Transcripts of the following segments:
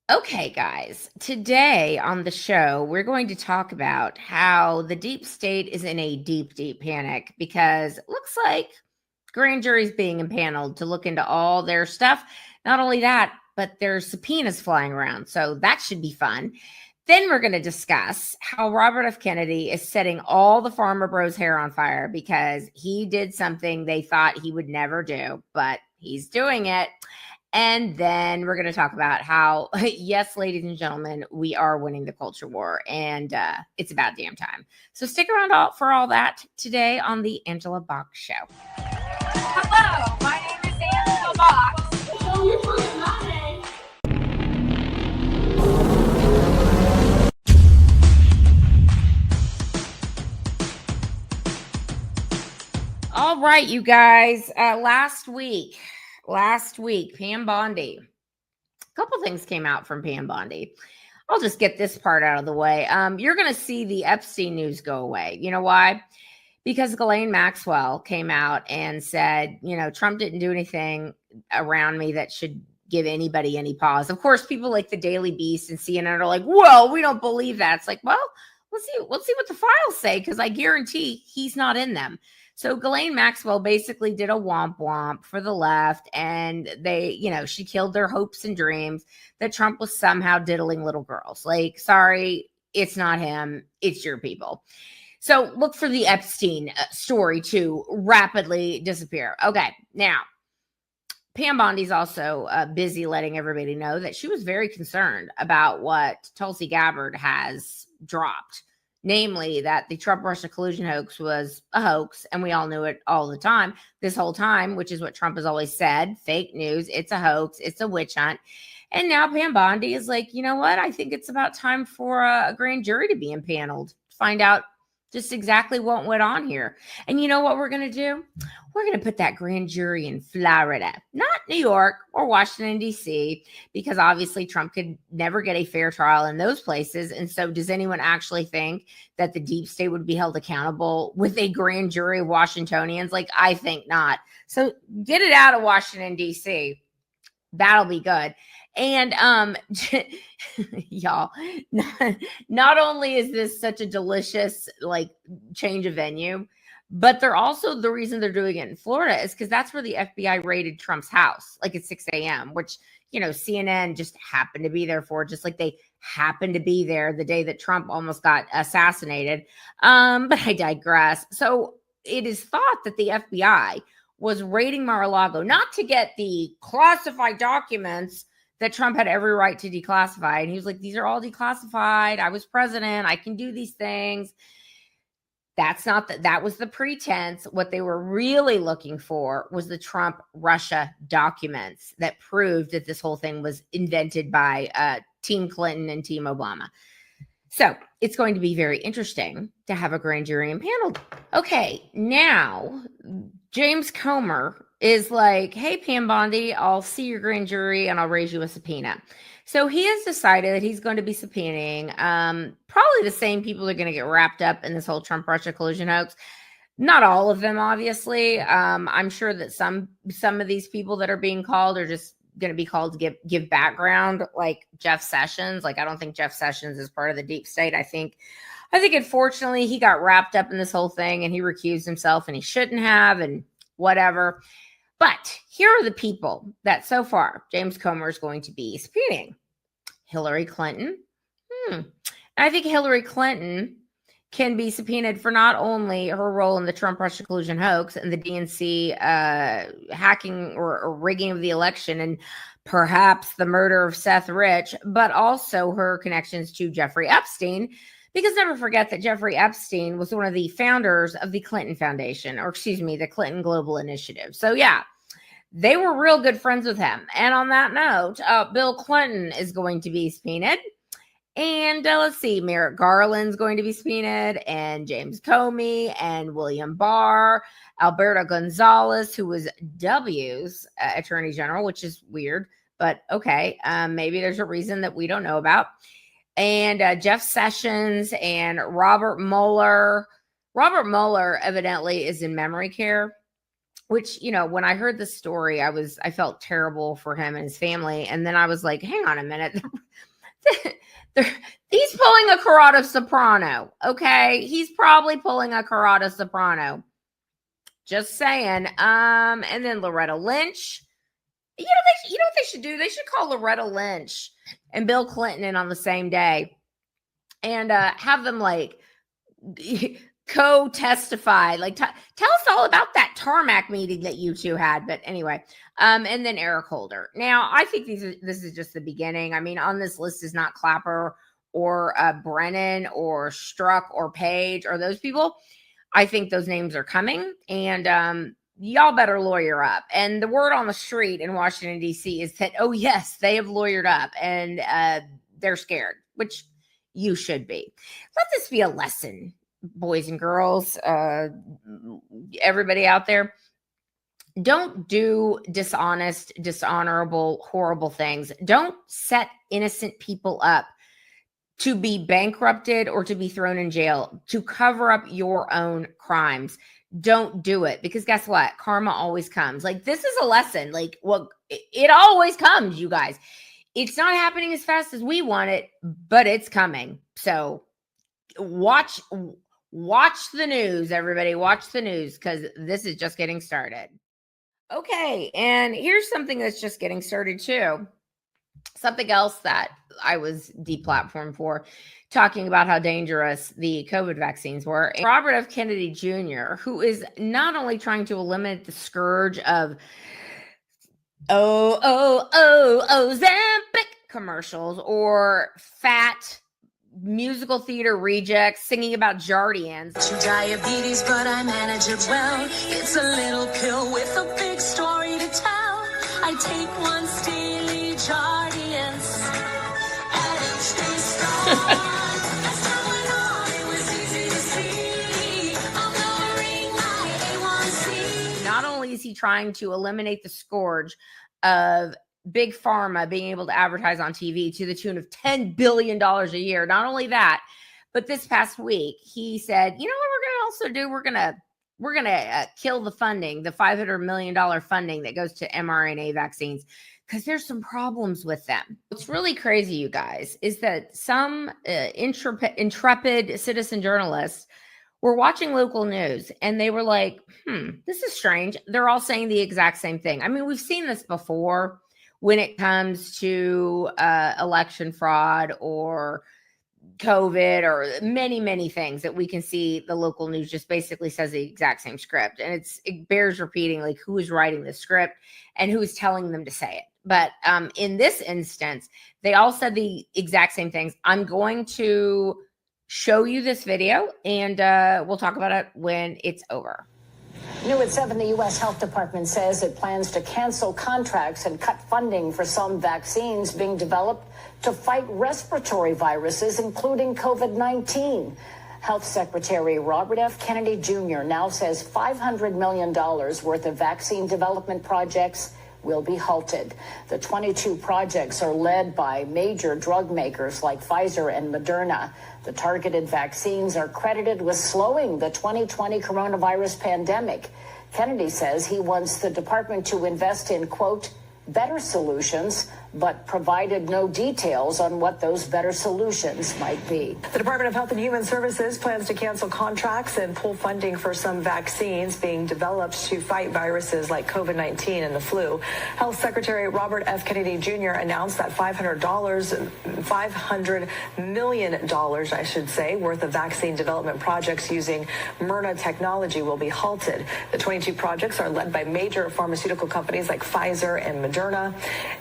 Okay, guys, today on the show, we're going to talk about how the deep state is in a deep, deep panic because it looks like grand jury's being impaneled to look into all their stuff. Not only that, but there's subpoenas flying around. So that should be fun. Then we're going to discuss how Robert F. Kennedy is setting all the farmer bros' hair on fire because he did something they thought he would never do, but he's doing it. And then we're going to talk about how, yes, ladies and gentlemen, we are winning the culture war, and it's about damn time. So stick around for all that today on the Angela Box Show. Hello, my name is Angela Box. So you're forgetting my name. All right, you guys. Last week, Pam Bondi. A couple things came out from Pam Bondi. I'll just get this part out of the way. You're going to see the Epstein news go away. You know why? Because Ghislaine Maxwell came out and said, Trump didn't do anything around me that should give anybody any pause. Of course, people like the Daily Beast and CNN are like, well, we don't believe that. It's like, well, let's see what the files say, because I guarantee he's not in them. So Ghislaine Maxwell basically did a womp womp for the left, and she killed their hopes and dreams that Trump was somehow diddling little girls. Like, sorry, it's not him. It's your people. So look for the Epstein story to rapidly disappear. Okay, now, Pam Bondi's also busy letting everybody know that she was very concerned about what Tulsi Gabbard has dropped. Namely, that the Trump-Russia collusion hoax was a hoax, and we all knew it all the time, this whole time, which is what Trump has always said, fake news, it's a hoax, it's a witch hunt. And now Pam Bondi is like, you know what? I think it's about time for a grand jury to be impaneled, find out just exactly what went on here. And you know what we're going to do? We're going to put that grand jury in Florida, not New York or Washington, D.C., because obviously Trump could never get a fair trial in those places. And so does anyone actually think that the deep state would be held accountable with a grand jury of Washingtonians? Like, I think not. So get it out of Washington, D.C. That'll be good. And y'all, not only is this such a delicious change of venue, but they're also, the reason they're doing it in Florida is because that's where the FBI raided Trump's house, like at 6 a.m., which, CNN just happened to be there for, just like they happened to be there the day that Trump almost got assassinated. But I digress. So it is thought that the FBI was raiding Mar-a-Lago, not to get the classified documents that Trump had every right to declassify. And he was like, these are all declassified. I was president. I can do these things. That's not that was the pretense. What they were really looking for was the Trump-Russia documents that proved that this whole thing was invented by Team Clinton and Team Obama. So it's going to be very interesting to have a grand jury impaneled. Okay, now James Comer is like, hey, Pam Bondi, I'll see your grand jury and I'll raise you a subpoena. So he has decided that he's going to be subpoenaing probably the same people that are going to get wrapped up in this whole Trump-Russia collusion hoax. Not all of them, obviously. I'm sure that some of these people that are being called are just going to be called to give background, like Jeff Sessions. Like, I don't think Jeff Sessions is part of the deep state. I think unfortunately he got wrapped up in this whole thing and he recused himself and he shouldn't have, and whatever. But here are the people that so far James Comer is going to be subpoenaing. Hillary Clinton. I think Hillary Clinton can be subpoenaed for not only her role in the Trump-Russia collusion hoax and the DNC hacking or rigging of the election and perhaps the murder of Seth Rich, but also her connections to Jeffrey Epstein. Because never forget that Jeffrey Epstein was one of the founders of the Clinton Foundation, the Clinton Global Initiative. So yeah, they were real good friends with him. And on that note, Bill Clinton is going to be subpoenaed. And let's see, Merrick Garland's going to be subpoenaed, and James Comey, and William Barr, Alberto Gonzalez, who was W's attorney general, which is weird, but okay. Maybe there's a reason that we don't know about. And Jeff Sessions and Robert Mueller. Robert Mueller evidently is in memory care. which, when I heard the story, I felt terrible for him and his family. And then I was like, hang on a minute. He's pulling a Corrado Soprano. Okay. He's probably pulling a Corrado Soprano. Just saying. And then Loretta Lynch. You know what they should do? They should call Loretta Lynch and Bill Clinton in on the same day and have them like co-testify, like tell us all about that tarmac meeting that you two had. But anyway, and then Eric Holder. Now, I think this is just the beginning. I mean, on this list is not Clapper or Brennan or Strzok or Page or those people. I think those names are coming, and y'all better lawyer up. And the word on the street in Washington, D.C. is that, oh, yes, they have lawyered up, and they're scared, which you should be. Let this be a lesson, boys and girls, everybody out there. Don't do dishonest, dishonorable, horrible things. Don't set innocent people up to be bankrupted or to be thrown in jail, to cover up your own crimes. Don't do it, because guess what? Karma always comes. Like, this is a lesson. Like, well, it always comes, you guys. It's not happening as fast as we want it, but it's coming. So watch the news, everybody. Watch the news, because this is just getting started. Okay, and here's something that's just getting started too. Something else that I was deplatformed for, talking about how dangerous the COVID vaccines were. Robert F. Kennedy Jr., who is not only trying to eliminate the scourge of Ozempic commercials or fat musical theater rejects singing about Jardians. Diabetes, but I manage it well. It's a little pill with a big story to tell. I take once daily Jardians. And stay strong. That's how it all was easy to see. I'm lowering my A1C. Not only is he trying to eliminate the scourge of big pharma being able to advertise on TV to the tune of $10 billion a year. Not only that, but this past week, he said, you know what we're going to also do? We're going to kill the funding, the $500 million funding that goes to mRNA vaccines, because there's some problems with them. What's really crazy, you guys, is that some intrepid citizen journalists were watching local news and they were like, this is strange. They're all saying the exact same thing. I mean, we've seen this before when it comes to election fraud or COVID or many, many things that we can see. The local news just basically says the exact same script. And it bears repeating, like, who is writing the script and who is telling them to say it. But in this instance, they all said the exact same things. I'm going to show you this video, and we'll talk about it when it's over. New at 7, the U.S. Health Department says it plans to cancel contracts and cut funding for some vaccines being developed to fight respiratory viruses, including COVID-19. Health Secretary Robert F. Kennedy Jr. now says $500 million worth of vaccine development projects will be halted. The 22 projects are led by major drug makers like Pfizer and Moderna. The targeted vaccines are credited with slowing the 2020 coronavirus pandemic. Kennedy says he wants the department to invest in, quote, better solutions, but provided no details on what those better solutions might be. The Department of Health and Human Services plans to cancel contracts and pull funding for some vaccines being developed to fight viruses like COVID-19 and the flu. Health Secretary Robert F. Kennedy Jr. announced that $500 million, I should say, worth of vaccine development projects using Myrna technology will be halted. The 22 projects are led by major pharmaceutical companies like Pfizer and Moderna,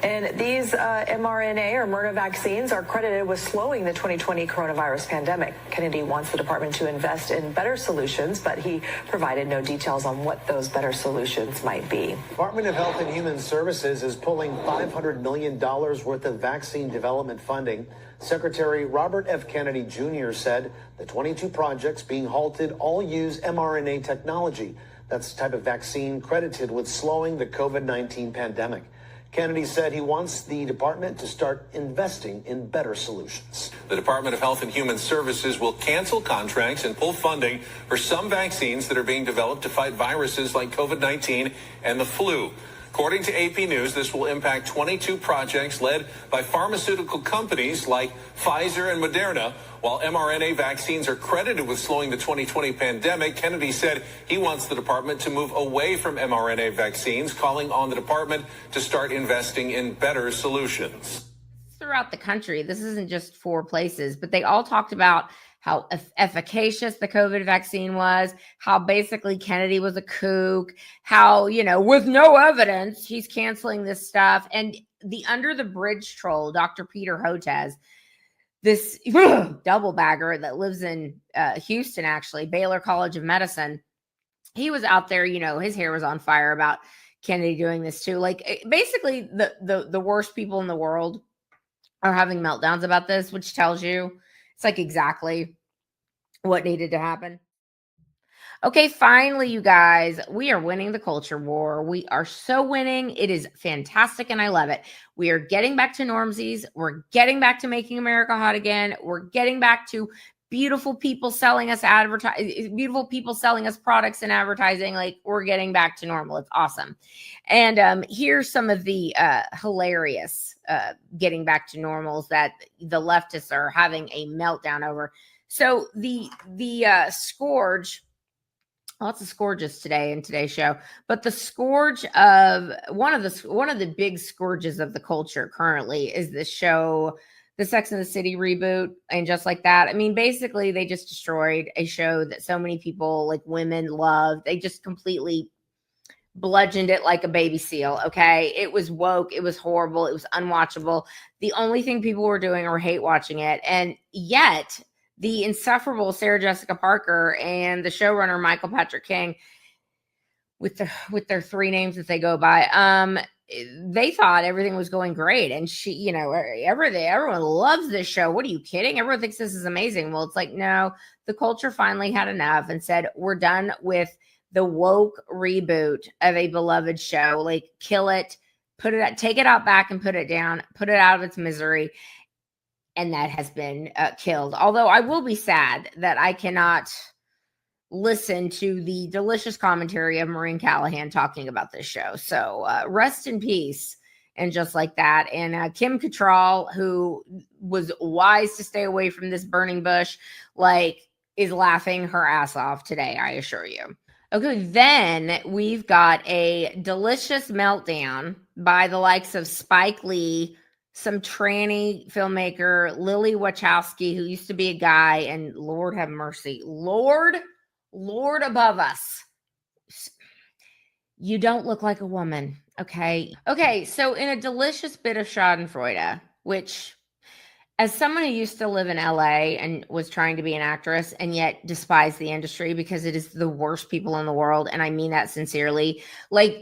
and these mRNA or Myrna vaccines are credited with slowing the 2020 coronavirus pandemic. Kennedy wants the department to invest in better solutions, but he provided no details on what those better solutions might be. Department of Health and Human Services is pulling $500 million worth of vaccine development funding. Secretary Robert F. Kennedy Jr. said the 22 projects being halted all use mRNA technology. That's the type of vaccine credited with slowing the COVID-19 pandemic. Kennedy said he wants the department to start investing in better solutions. The Department of Health and Human Services will cancel contracts and pull funding for some vaccines that are being developed to fight viruses like COVID-19 and the flu. According to AP News, this will impact 22 projects led by pharmaceutical companies like Pfizer and Moderna. While mRNA vaccines are credited with slowing the 2020 pandemic, Kennedy said he wants the department to move away from mRNA vaccines, calling on the department to start investing in better solutions. Throughout the country, this isn't just 4 places, but they all talked about how efficacious the COVID vaccine was, how basically Kennedy was a kook, how, with no evidence, he's canceling this stuff. And the under the bridge troll, Dr. Peter Hotez, this double bagger that lives in Houston, actually, Baylor College of Medicine, he was out there, his hair was on fire about Kennedy doing this too. Like, basically the worst people in the world are having meltdowns about this, which tells you it's like exactly what needed to happen. Okay, finally, you guys, we are winning the culture war. We are so winning. It is fantastic, and I love it. We are getting back to normsies. We're getting back to making America hot again. We're getting back to beautiful people selling us beautiful people selling us products and advertising. Like, we're getting back to normal. It's awesome. And here's some of the hilarious getting back to normals that the leftists are having a meltdown over. So the scourge, lots of scourges today in today's show, but the scourge of one of the big scourges of the culture currently is this show, the Sex and the City reboot. And just like that, I mean, basically they just destroyed a show that so many people, like women, loved. They just completely bludgeoned it like a baby seal. Okay, it was woke, it was horrible, it was unwatchable. The only thing people were doing were hate watching it, and yet the insufferable Sarah Jessica Parker and the showrunner Michael Patrick King, with their 3 names that they go by, they thought everything was going great. And she, everyone loves this show. What are you kidding? Everyone thinks this is amazing. Well, it's like, no, the culture finally had enough and said, we're done with the woke reboot of a beloved show. Like, kill it, take it out back and put it down, put it out of its misery. And that has been killed. Although I will be sad that I cannot listen to the delicious commentary of Maureen Callahan talking about this show. So rest in peace. And just like that. And Kim Cattrall, who was wise to stay away from this burning bush, is laughing her ass off today, I assure you. Okay, then we've got a delicious meltdown by the likes of Spike Lee, some tranny filmmaker, Lily Wachowski, who used to be a guy, and Lord have mercy, Lord above us, you don't look like a woman, okay? Okay, so in a delicious bit of schadenfreude, which, as someone who used to live in LA and was trying to be an actress and yet despised the industry because it is the worst people in the world, and I mean that sincerely,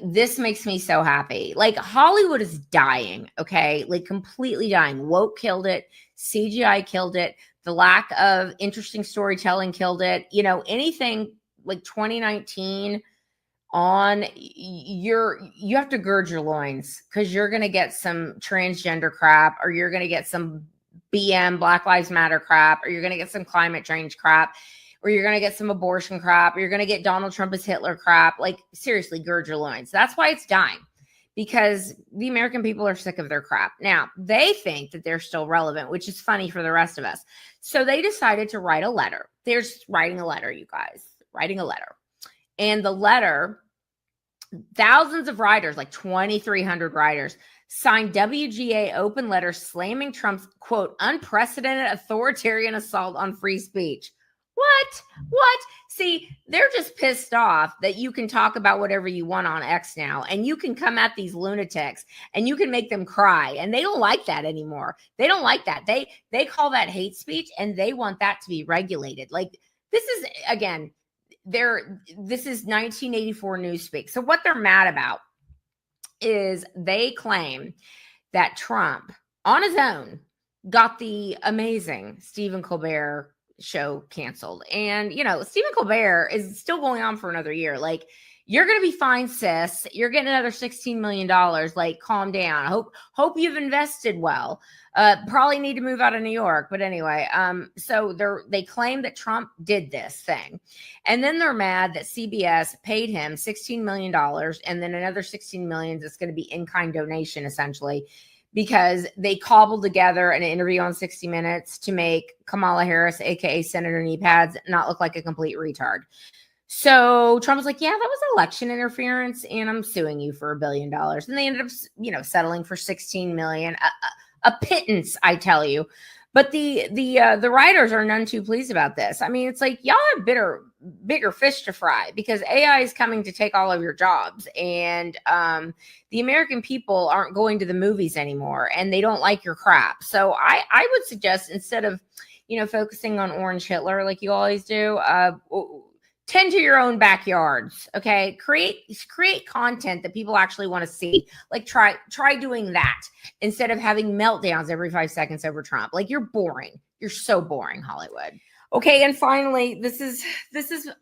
this makes me so happy. Hollywood is dying, okay? Completely dying. Woke killed it. CGI killed it. The lack of interesting storytelling killed it. Anything like 2019 on, you have to gird your loins, because you're going to get some transgender crap, or you're going to get some BM, Black Lives Matter crap, or you're going to get some climate change crap, or you're going to get some abortion crap, or you're going to get Donald Trump as Hitler crap. Seriously, gird your loins. That's why it's dying, because the American people are sick of their crap. Now, they think that they're still relevant, which is funny for the rest of us. So they decided to write a letter. They're just writing a letter, you guys, writing a letter. And the letter, thousands of writers, 2,300 writers, signed WGA open letter slamming Trump's, quote, unprecedented authoritarian assault on free speech. What? See, they're just pissed off that you can talk about whatever you want on X now, and you can come at these lunatics and you can make them cry, and they don't like that anymore. They don't like that. They call that hate speech, and they want that to be regulated. This is, again, this is 1984 newspeak. So what they're mad about is they claim that Trump, on his own, got the amazing Stephen Colbert show canceled. And, Stephen Colbert is still going on for another year. you're going to be fine, sis. You're getting another $16 million. Like, calm down. Hope you've invested well. Probably need to move out of New York. But anyway, so they claim that Trump did this thing. And then they're mad that CBS paid him $16 million and then another $16 million that's going to be in-kind donation, essentially, because they cobbled together an interview on 60 Minutes to make Kamala Harris, aka Senator Knee Pads, not look like a complete retard. So Trump was like, yeah, that was election interference, and I'm suing you for $1 billion. And they ended up, settling for 16 million, a pittance, I tell you. But the writers are none too pleased about this. I mean, it's like, y'all have bigger fish to fry, because AI is coming to take all of your jobs, and the American people aren't going to the movies anymore, and they don't like your crap. So I would suggest, instead of focusing on Orange Hitler like you always do, tend to your own backyards. Okay, create content that people actually want to see. Like, try doing that instead of having meltdowns every 5 seconds over Trump. Like, you're boring. You're so boring, Hollywood. Okay, and finally, this is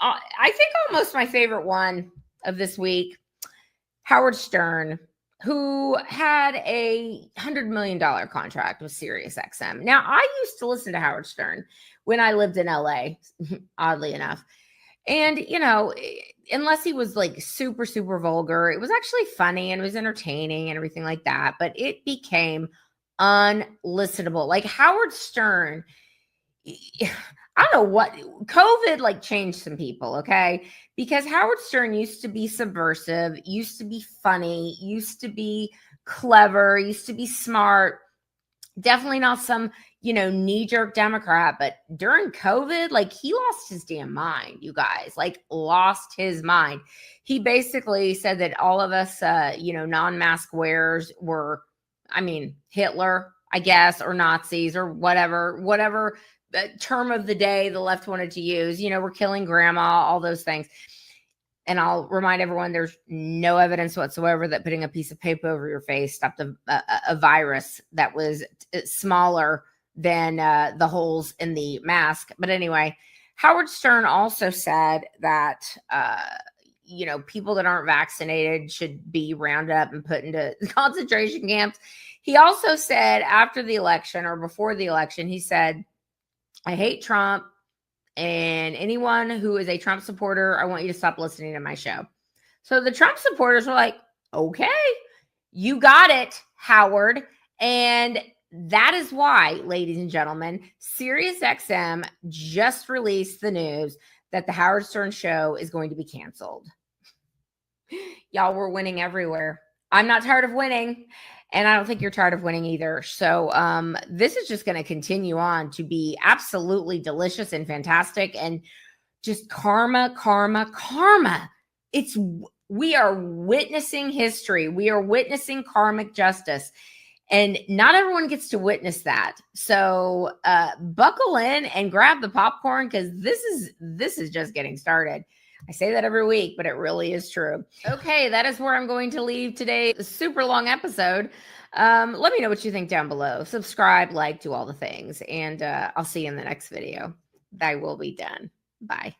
I think almost my favorite one of this week. Howard Stern, who had a $100 million contract with SiriusXM. Now, I used to listen to Howard Stern when I lived in LA, oddly enough. And, unless he was like super, super vulgar, it was actually funny and it was entertaining and everything like that. But it became unlistenable. Like, Howard Stern, I don't know what, COVID like changed some people, okay? Because Howard Stern used to be subversive, used to be funny, used to be clever, used to be smart. Definitely not some, knee-jerk Democrat. But during COVID, like, he lost his damn mind, you guys. Like, lost his mind. He basically said that all of us, non-mask wearers were, Hitler, I guess, or Nazis, or whatever term of the day the left wanted to use. We're killing grandma, all those things. And I'll remind everyone, there's no evidence whatsoever that putting a piece of paper over your face stopped a virus that was smaller than the holes in the mask. But anyway, Howard Stern also said that, people that aren't vaccinated should be rounded up and put into concentration camps. He also said after the election, or before the election, he said, I hate Trump. And anyone who is a Trump supporter, I want you to stop listening to my show. So the Trump supporters were like, okay, you got it, Howard. And that is why, ladies and gentlemen, SiriusXM just released the news that the Howard Stern show is going to be canceled. Y'all, we're winning everywhere. I'm not tired of winning. And I don't think you're tired of winning either. So this is just going to continue on to be absolutely delicious and fantastic, and just karma. We are witnessing history. We are witnessing karmic justice, and not everyone gets to witness that. So buckle in and grab the popcorn, because this is just getting started. I say that every week, but it really is true. Okay, that is where I'm going to leave today. A super long episode. Let me know what you think down below. Subscribe, like, do all the things. And I'll see you in the next video. I will be done. Bye.